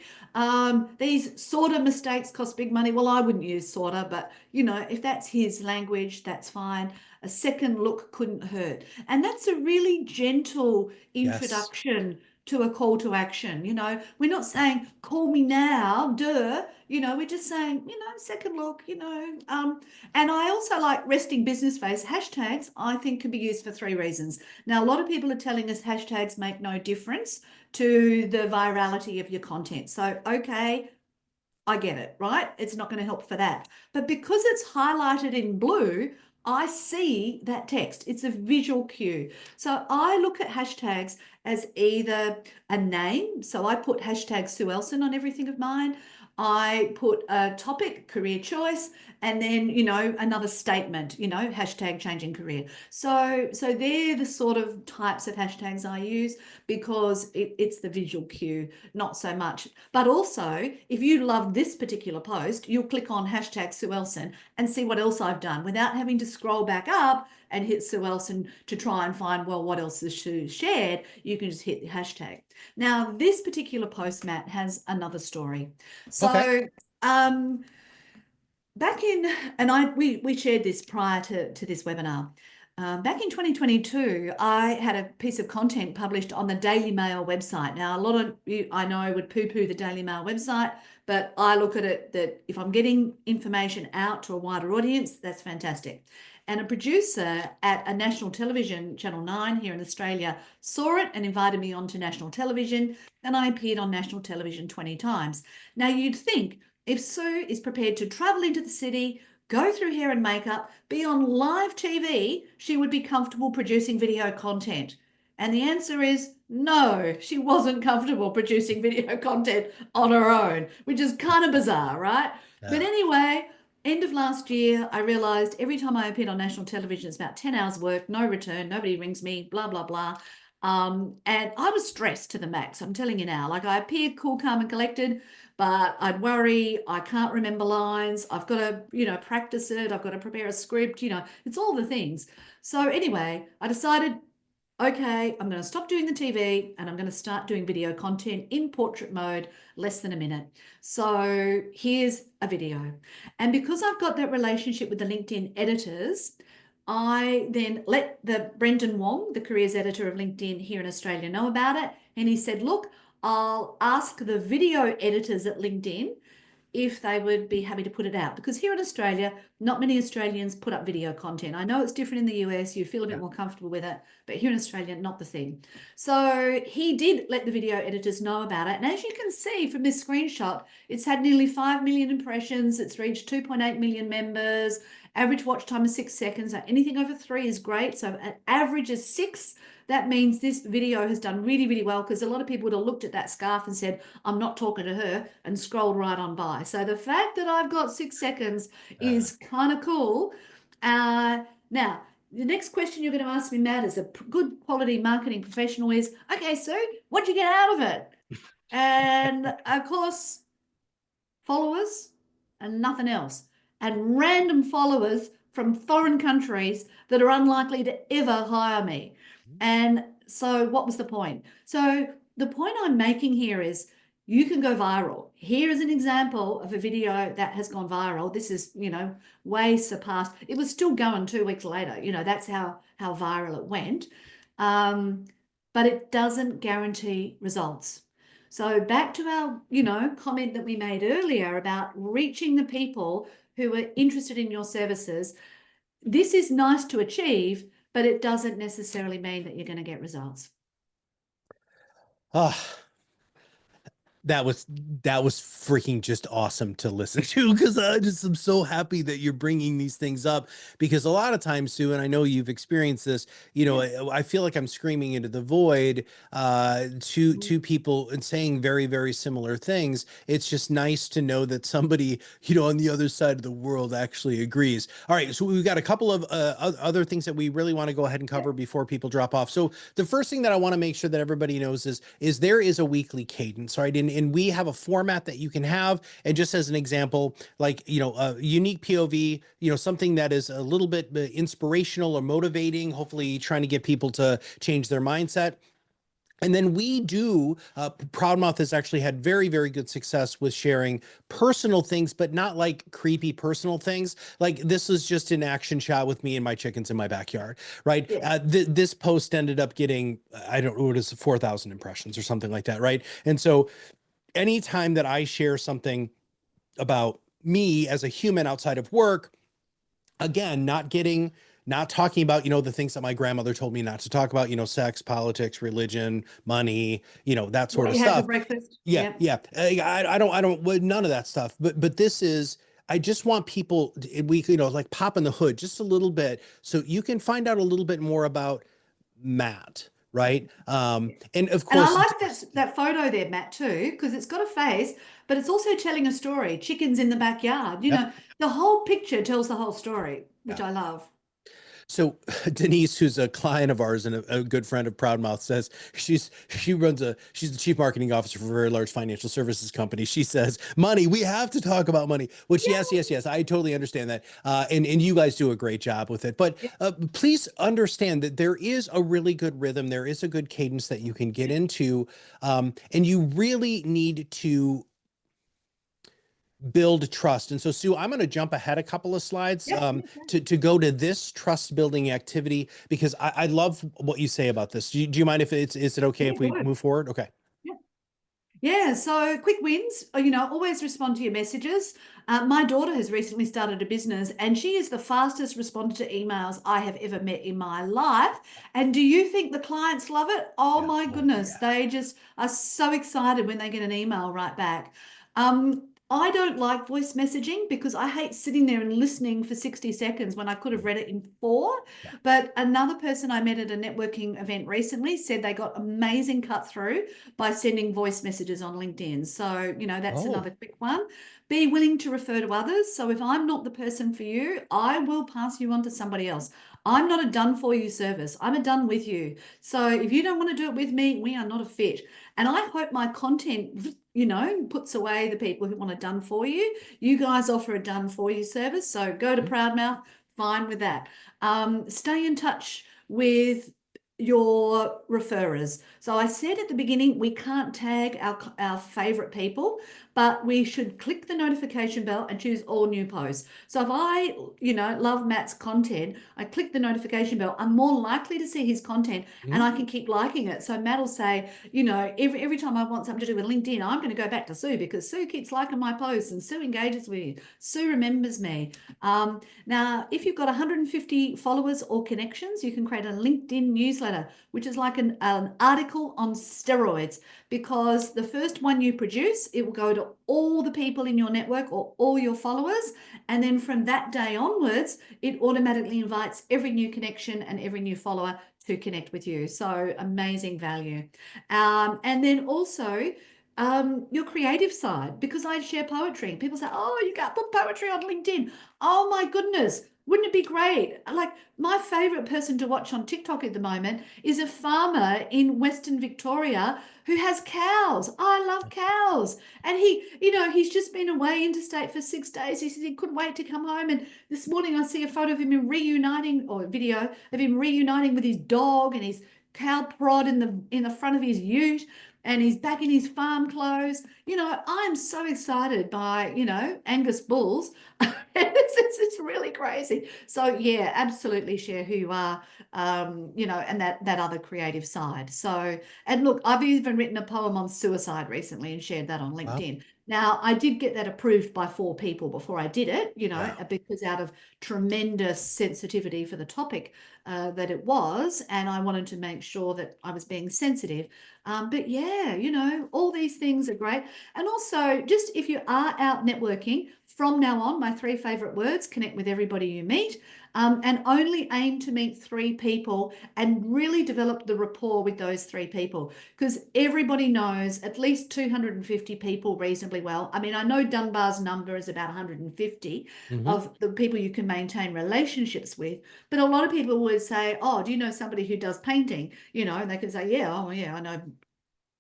These sort of mistakes cost big money. Well, I wouldn't use sorta, but if that's his language, that's fine. A second look couldn't hurt, and that's a really gentle Yes. introduction to a call to action. We're not saying call me now, duh. We're just saying, second look, and I also like resting business face. Hashtags, I think, can be used for three reasons. Now, a lot of people are telling us hashtags make no difference to the virality of your content. So, okay, I get it, right? It's not going to help for that. But because it's highlighted in blue, I see that text. It's a visual cue. So I look at hashtags as either a name. So I put hashtag Sue Elson on everything of mine. I put a topic, career choice, and then, another statement, hashtag changing career. So they're the sort of types of hashtags I use because it's the visual cue, not so much. But also, if you love this particular post, you'll click on hashtag Sue Elson and see what else I've done without having to scroll back up and hit Sue Elson to try and find, well, what else is Sue shared? You can just hit the hashtag. Now, this particular post, Matt, has another story. Okay. So, back in, and we shared this prior to this webinar. Back in 2022, I had a piece of content published on the Daily Mail website. Now, a lot of you I know would poo-poo the Daily Mail website, but I look at it that if I'm getting information out to a wider audience, that's fantastic. And a producer at a national television, Channel 9 here in Australia, saw it and invited me onto national television, and I appeared on national television 20 times. Now, you'd think if Sue is prepared to travel into the city, go through hair and makeup, be on live TV, she would be comfortable producing video content. And the answer is no, she wasn't comfortable producing video content on her own, which is kind of bizarre, right? But Yeah. anyway, end of last year, I realized every time I appeared on national television, it's about 10 hours work, no return, nobody rings me, blah, blah, blah. And I was stressed to the max. I'm telling you now, like I appeared cool, calm, and collected, but I'd worry, I can't remember lines. I've got to, practice it. I've got to prepare a script, it's all the things. So anyway, I decided, okay, I'm going to stop doing the TV and I'm going to start doing video content in portrait mode, less than a minute. So here's a video. And because I've got that relationship with the LinkedIn editors, I then let the Brendan Wong, the careers editor of LinkedIn here in Australia, know about it. And he said, look, I'll ask the video editors at LinkedIn if they would be happy to put it out. Because here in Australia, not many Australians put up video content. I know it's different in the US, you feel a bit more comfortable with it, but here in Australia, not the thing. So he did let the video editors know about it. And as you can see from this screenshot, it's had nearly 5 million impressions. It's reached 2.8 million members. Average watch time is 6 seconds. So anything over 3 is great. So an average is 6. That means this video has done really, really well, because a lot of people would have looked at that scarf and said, I'm not talking to her, and scrolled right on by. So the fact that I've got 6 seconds is kind of cool. Now, the next question you're going to ask me, Matt, as a good quality marketing professional is, okay, Sue, what'd you get out of it? And of course, followers and nothing else. And random followers from foreign countries that are unlikely to ever hire me. And so what was the point? So the point I'm making here is you can go viral. Here is an example of a video that has gone viral. This is, way surpassed. It was still going 2 weeks later. That's how viral it went. But it doesn't guarantee results. So back to our, comment that we made earlier about reaching the people who are interested in your services. This is nice to achieve, but it doesn't necessarily mean that you're going to get results. Ah, that was freaking just awesome to listen to, because I'm so happy that you're bringing these things up, because a lot of times, Sue, and I know you've experienced this, I feel like I'm screaming into the void to people and saying very, very similar things. It's just nice to know that somebody, on the other side of the world actually agrees. All right, so we've got a couple of other things that we really want to go ahead and cover before people drop off. So the first thing that I want to make sure that everybody knows is there is a weekly cadence, right? And we have a format that you can have. And just as an example, like, a unique POV, something that is a little bit inspirational or motivating, hopefully trying to get people to change their mindset. And then we do, ProudMouth has actually had very, very good success with sharing personal things, but not like creepy personal things. Like, this is just an action shot with me and my chickens in my backyard, right? Yeah. This post ended up getting, I don't know, what is it, 4,000 impressions or something like that, right? And so anytime that I share something about me as a human outside of work, again, not talking about, the things that my grandmother told me not to talk about, sex, politics, religion, money, that sort What of you had for stuff. breakfast? Yeah. Yeah. Yeah. I don't, none of that stuff. But this is, I just want people, we, like pop in the hood just a little bit so you can find out a little bit more about Matt. Right. And of And I course, like that photo there, Matt, too, because it's got a face, but it's also telling a story. Chickens in the backyard. yep. The whole picture tells the whole story, which Yeah. I love. So Denise, who's a client of ours and a good friend of ProudMouth, says she's the chief marketing officer for a very large financial services company. She says, money, we have to talk about money, which yes, I totally understand that. And you guys do a great job with it. But please understand that there is a really good rhythm. There is a good cadence that you can get into. And you really need to build trust. And so, Sue, I'm going to jump ahead a couple of slides Yep. to go to this trust building activity, because I love what you say about this. Do you mind if is it okay Yeah, if we good. move forward? Okay. Yeah, so quick wins, always respond to your messages. My daughter has recently started a business and she is the fastest responder to emails I have ever met in my life. And do you think the clients love it? Oh Yeah. my Oh, goodness, yeah. they just are so excited when they get an email right back. I don't like voice messaging because I hate sitting there and listening for 60 seconds when I could have read it in 4. Yeah. But another person I met at a networking event recently said they got amazing cut through by sending voice messages on LinkedIn. So, that's Oh. another quick one. Be willing to refer to others. So if I'm not the person for you, I will pass you on to somebody else. I'm not a done for you service. I'm a done with you. So if you don't want to do it with me, we are not a fit. And I hope my content, puts away the people who want a done for you. You guys offer a done for you service. So go to ProudMouth, fine with that. Stay in touch with your referrers. So I said at the beginning, we can't tag our favorite people, but we should click the notification bell and choose all new posts. So if I, love Matt's content, I click the notification bell, I'm more likely to see his content and I can keep liking it. So Matt will say, every time I want something to do with LinkedIn, I'm going to go back to Sue because Sue keeps liking my posts and Sue engages with me. Sue remembers me. Now, if you've got 150 followers or connections, you can create a LinkedIn newsletter, which is like an article on steroids, because the first one you produce, it will go to all the people in your network or all your followers. And then from that day onwards, it automatically invites every new connection and every new follower to connect with you. So amazing value. And then also, your creative side, because I share poetry. People say, oh, you can't put poetry on LinkedIn. Oh my goodness, wouldn't it be great? Like, my favorite person to watch on TikTok at the moment is a farmer in Western Victoria who has cows. I love cows. And he's just been away interstate for 6 days. He said he couldn't wait to come home. And this morning I see a photo of him reuniting, or a video of him reuniting with his dog and his cow prod in the front of his ute, and he's back in his farm clothes. I'm so excited by, Angus bulls. It's really crazy. So yeah, absolutely share who you are, and that other creative side. So, and look, I've even written a poem on suicide recently and shared that on Wow. LinkedIn. Now, I did get that approved by 4 people before I did it, Wow. because out of tremendous sensitivity for the topic that it was, and I wanted to make sure that I was being sensitive. But yeah, all these things are great. And also, just if you are out networking, from now on, my 3 favorite words: connect with everybody you meet, and only aim to meet 3 people and really develop the rapport with those 3 people, because everybody knows at least 250 people reasonably well. I mean, I know Dunbar's number is about 150 of the people you can maintain relationships with, but a lot of people would say, oh, do you know somebody who does painting? And they can say, yeah, oh yeah, I know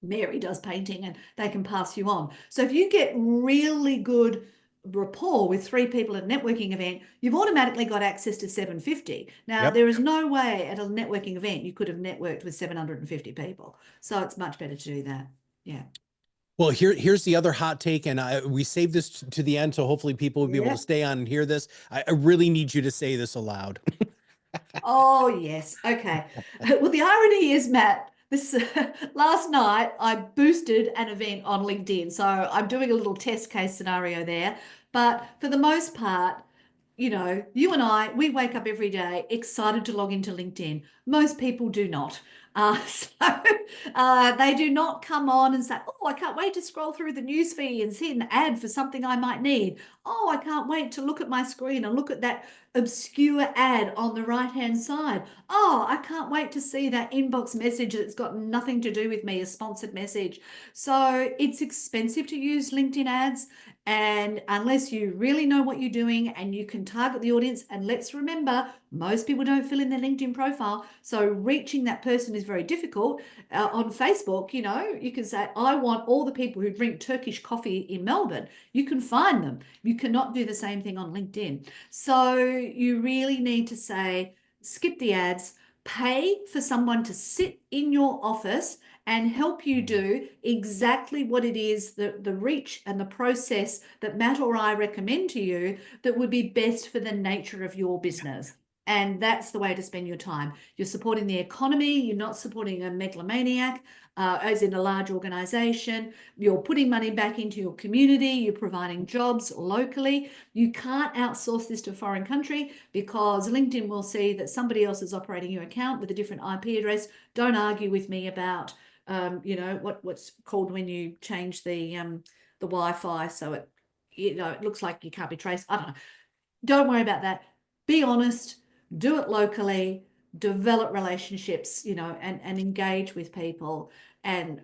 Mary does painting, and they can pass you on. So if you get really good rapport with 3 people at a networking event, you've automatically got access to 750. Now, Yep. there is no way at a networking event you could have networked with 750 people. So it's much better to do that. Yeah. Well, here's the other hot take, and we saved this to the end, so hopefully people will be able to Yeah. stay on and hear this. I really need you to say this aloud. Oh, yes. Okay. Well, the irony is, Matt, this last night I boosted an event on LinkedIn. So I'm doing a little test case scenario there. But for the most part, you and I, we wake up every day excited to log into LinkedIn. Most people do not. So they do not come on and say, oh, I can't wait to scroll through the news feed and see an ad for something I might need. Oh, I can't wait to look at my screen and look at that obscure ad on the right-hand side. Oh, I can't wait to see that inbox message that's got nothing to do with me, a sponsored message. So it's expensive to use LinkedIn ads. And unless you really know what you're doing and you can target the audience, and let's remember, most people don't fill in their LinkedIn profile. So reaching that person is very difficult. On Facebook, you can say, I want all the people who drink Turkish coffee in Melbourne. You can find them. You cannot do the same thing on LinkedIn. So you really need to say, skip the ads, pay for someone to sit in your office and help you do exactly what it is, the reach and the process that Matt or I recommend to you that would be best for the nature of your business. And that's the way to spend your time. You're supporting the economy. You're not supporting a megalomaniac, as in a large organization. You're putting money back into your community. You're providing jobs locally. You can't outsource this to a foreign country, because LinkedIn will see that somebody else is operating your account with a different IP address. Don't argue with me about what's called when you change the Wi-Fi, so it looks like you can't be traced. I don't know. Don't worry about that. Be honest, do it locally, develop relationships, and engage with people, and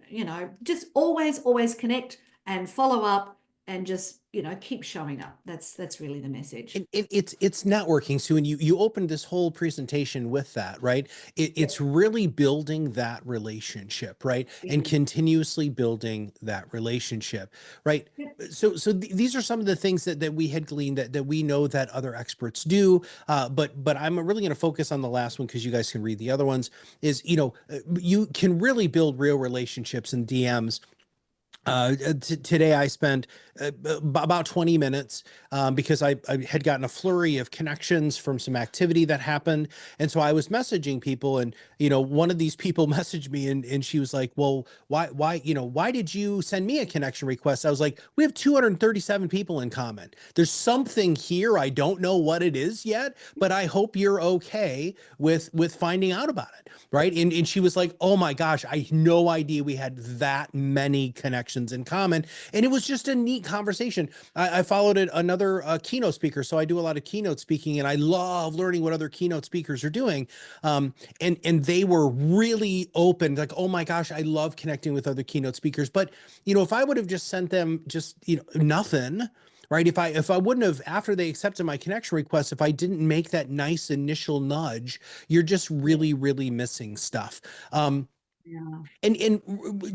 just always connect and follow up and just, keep showing up. That's really the message. It's networking, Sue, and you opened this whole presentation with that, right? It's Yep. really building that relationship, right? And Yeah. continuously building that relationship, right? Yep. These are some of the things that we had gleaned that we know that other experts do. But I'm really going to focus on the last one because you guys can read the other ones. Is you can really build real relationships in DMs. Today I spent about 20 minutes because I had gotten a flurry of connections from some activity that happened. And so I was messaging people, and, one of these people messaged me, and she was like, well, why did you send me a connection request? I was like, we have 237 people in common. There's something here. I don't know what it is yet, but I hope you're okay with finding out about it. Right. And she was like, oh my gosh, I had no idea we had that many connections in common. And it was just a neat conversation. I followed another keynote speaker. So I do a lot of keynote speaking, and I love learning what other keynote speakers are doing. And they were really open, like, oh my gosh, I love connecting with other keynote speakers. But, if I would have just sent them just, nothing, right? If I wouldn't have, after they accepted my connection request, if I didn't make that nice initial nudge, you're just Yeah. really, really missing stuff. Yeah. And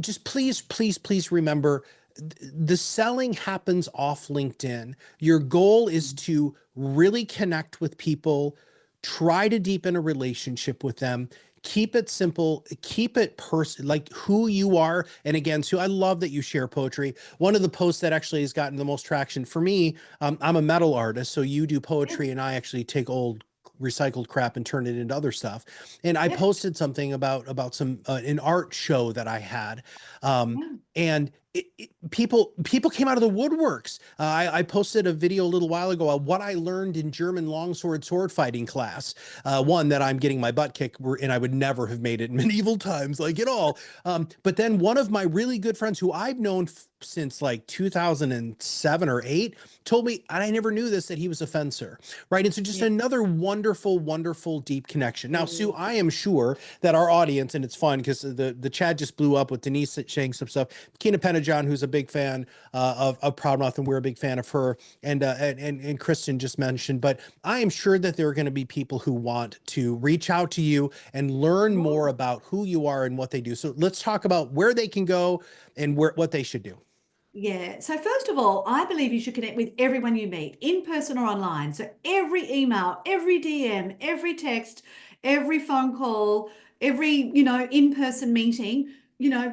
just please remember, the selling happens off LinkedIn. Your goal is to really connect with people, try to deepen a relationship with them. Keep it simple, keep it like who you are. And again, Sue, I love that you share poetry. One of the posts that actually has gotten the most traction for me, I'm a metal artist, so you do poetry, Yes. and I actually take old recycled crap and turn it into other stuff. And I Yep. posted something about some an art show that I had, Yeah. and people came out of the woodworks. I posted a video a little while ago of what I learned in German longsword sword fighting class. One, that I'm getting my butt kicked, and I would never have made it in medieval times, like at all. But then one of my really good friends, who I've known since like 2007 or 8, told me, and I never knew this, that he was a fencer, right? And so just Yeah. another wonderful, wonderful deep connection. Now, Sue, Mm. I am sure that our audience, and it's fun because the chat just blew up with Denise saying some stuff. Kina Penajon, who's a big fan of ProudMouth, and we're a big fan of her, and Kristen just mentioned. But I am sure that there are going to be people who want to reach out to you and learn more Sure. about who you are and what they do. So let's talk about where they can go and what they should do. Yeah. So first of all, I believe you should connect with everyone you meet, in person or online. So every email, every DM, every text, every phone call, every, in-person meeting,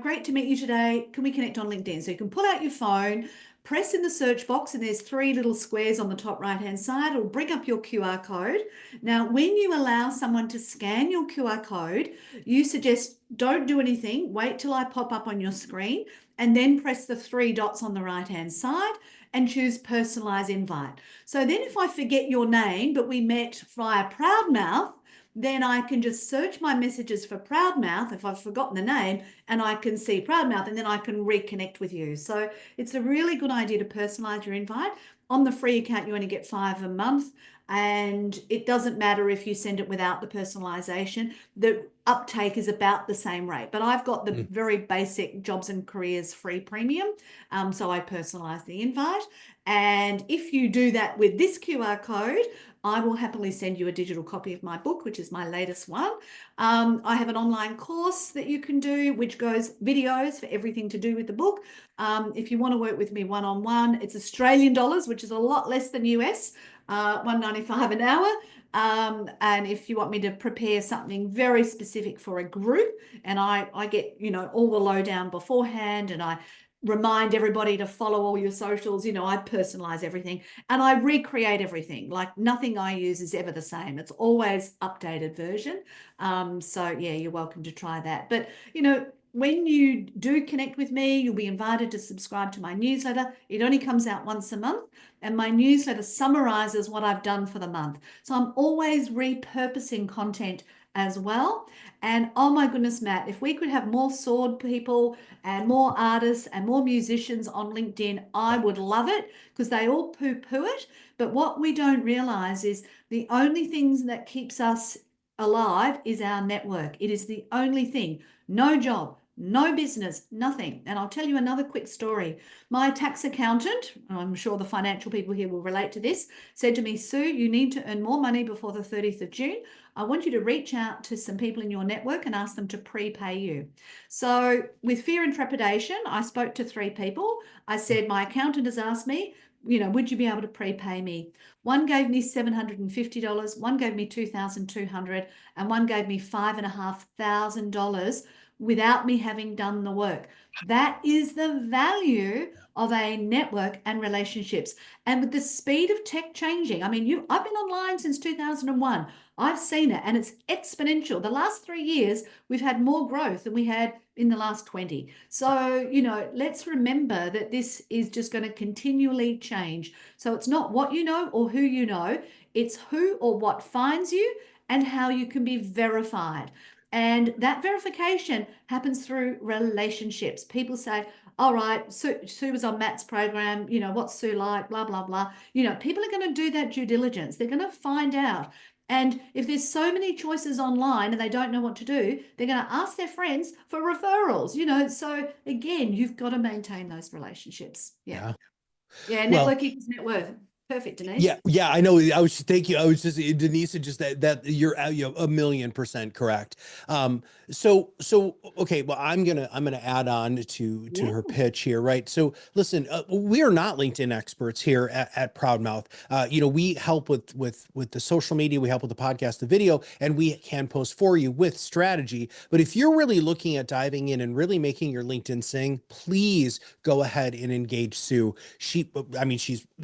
great to meet you today. Can we connect on LinkedIn? So you can pull out your phone, press in the search box, and there's 3 little squares on the top right-hand side. It'll bring up your QR code. Now, when you allow someone to scan your QR code, you suggest don't do anything. Wait till I pop up on your screen, and then press the 3 dots on the right hand side and choose personalize invite. So then if I forget your name, but we met via ProudMouth, then I can just search my messages for ProudMouth if I've forgotten the name, and I can see ProudMouth, and then I can reconnect with you. So it's a really good idea to personalize your invite. On the free account, you only get 5 a month, and it doesn't matter if you send it without the personalization. The uptake is about the same rate, but I've got the Mm. very basic jobs and careers free premium. So I personalize the invite. And if you do that with this QR code, I will happily send you a digital copy of my book, which is my latest one. I have an online course that you can do, which goes videos for everything to do with the book. If you want to work with me one-on-one, it's Australian dollars, which is a lot less than US, $1.95 an hour. And if you want me to prepare something very specific for a group, and I get, all the lowdown beforehand, and I remind everybody to follow all your socials, I personalize everything, and I recreate everything. Like, nothing I use is ever the same. It's always updated version. So yeah, you're welcome to try that. But, when you do connect with me, you'll be invited to subscribe to my newsletter. It only comes out once a month, and my newsletter summarizes what I've done for the month. So I'm always repurposing content as well. And oh my goodness, Matt, if we could have more sword people and more artists and more musicians on LinkedIn, I Yeah. would love it, because they all poo-poo it. But what we don't realize is the only things that keeps us alive is our network. It is the only thing. No job, No business, nothing. And I'll tell you another quick story. My tax accountant, and I'm sure the financial people here will relate to this, said to me, Sue, you need to earn more money before the 30th of June. I want you to reach out to some people in your network and ask them to prepay you. So, with fear and trepidation, I spoke to 3 people. I said, my accountant has asked me, would you be able to prepay me? One gave me $750, one gave me $2,200, and one gave me $5,500 without me having done the work. That is the value of a network and relationships. And with the speed of tech changing, I mean, I've been online since 2001. I've seen it and it's exponential. The last 3 years, we've had more growth than we had in the last 20. So, let's remember that this is just going to continually change. So it's not what you know or who you know, it's who or what finds you and how you can be verified. And that verification happens through relationships. People say, all right, Sue was on Matt's program, what's Sue like, blah, blah, blah. People are going to do that due diligence. They're going to find out. And if there's so many choices online and they don't know what to do, they're going to ask their friends for referrals, So again, you've got to maintain those relationships. Yeah. Yeah. Yeah. Well, Network equals net worth. Perfect, Denise. yeah, I know. Thank you. I was just Denise, just that you're 1,000,000% correct. Okay, well, I'm gonna add on to Yeah. her pitch here, right? So listen, we are not LinkedIn experts here at ProudMouth. We help with the social media, we help with the podcast, the video, and we can post for you with strategy. But if you're really looking at diving in and really making your LinkedIn sing, please go ahead and engage Sue. She's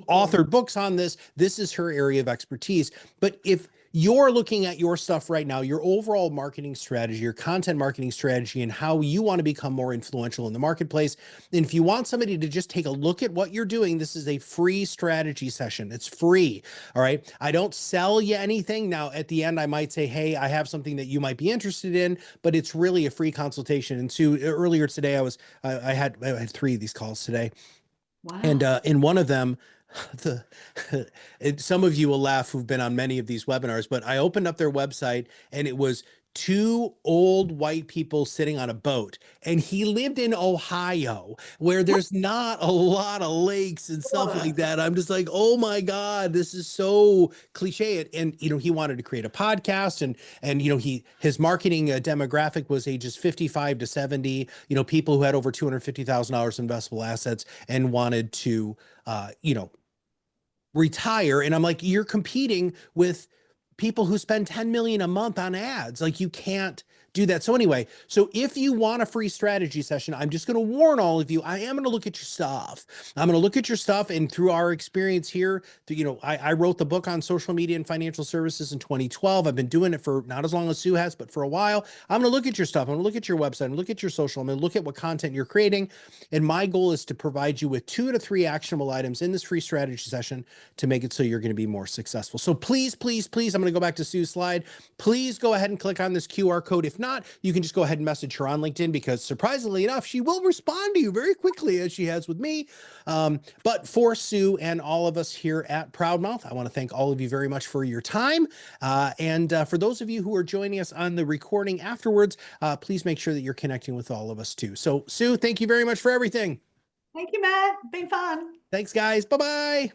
authored books on this. This is her area of expertise. But if you're looking at your stuff right now, your overall marketing strategy, your content marketing strategy, and how you want to become more influential in the marketplace, and if you want somebody to just take a look at what you're doing, this is a free strategy session. It's free. All right. I don't sell you anything. Now, at the end, I might say, hey, I have something that you might be interested in, but it's really a free consultation. And Sue, earlier today, I had 3 of these calls today. And Wow. in one of them, the some of you will laugh who've been on many of these webinars, but I opened up their website and it was 2 old white people sitting on a boat. And he lived in Ohio, where there's not a lot of lakes and stuff like Water. that. I'm just like, oh my God, this is so cliche. And he wanted to create a podcast, and his marketing demographic was ages 55 to 70, people who had over $250,000 investable assets and wanted to retire. And I'm like, you're competing with people who spend 10 million a month on ads. Like, you can't do that. So anyway, so if you want a free strategy session, I'm just going to warn all of you, I am going to look at your stuff. I'm going to look at your stuff. And through our experience here, I wrote the book on social media and financial services in 2012. I've been doing it for not as long as Sue has, but for a while. I'm going to look at your stuff. I'm going to look at your website and look at your social. I'm going to look at what content you're creating. And my goal is to provide you with 2 to 3 actionable items in this free strategy session to make it so you're going to be more successful. So please, please, please, I'm going to go back to Sue's slide. Please go ahead and click on this QR code. If not, you can just go ahead and message her on LinkedIn, because surprisingly enough, she will respond to you very quickly, as she has with me. But for Sue and all of us here at ProudMouth, I want to thank all of you very much for your time. And for those of you who are joining us on the recording afterwards, please make sure that you're connecting with all of us too. So Sue, thank you very much for everything. Thank you, Matt. Been fun. Thanks, guys. Bye-bye.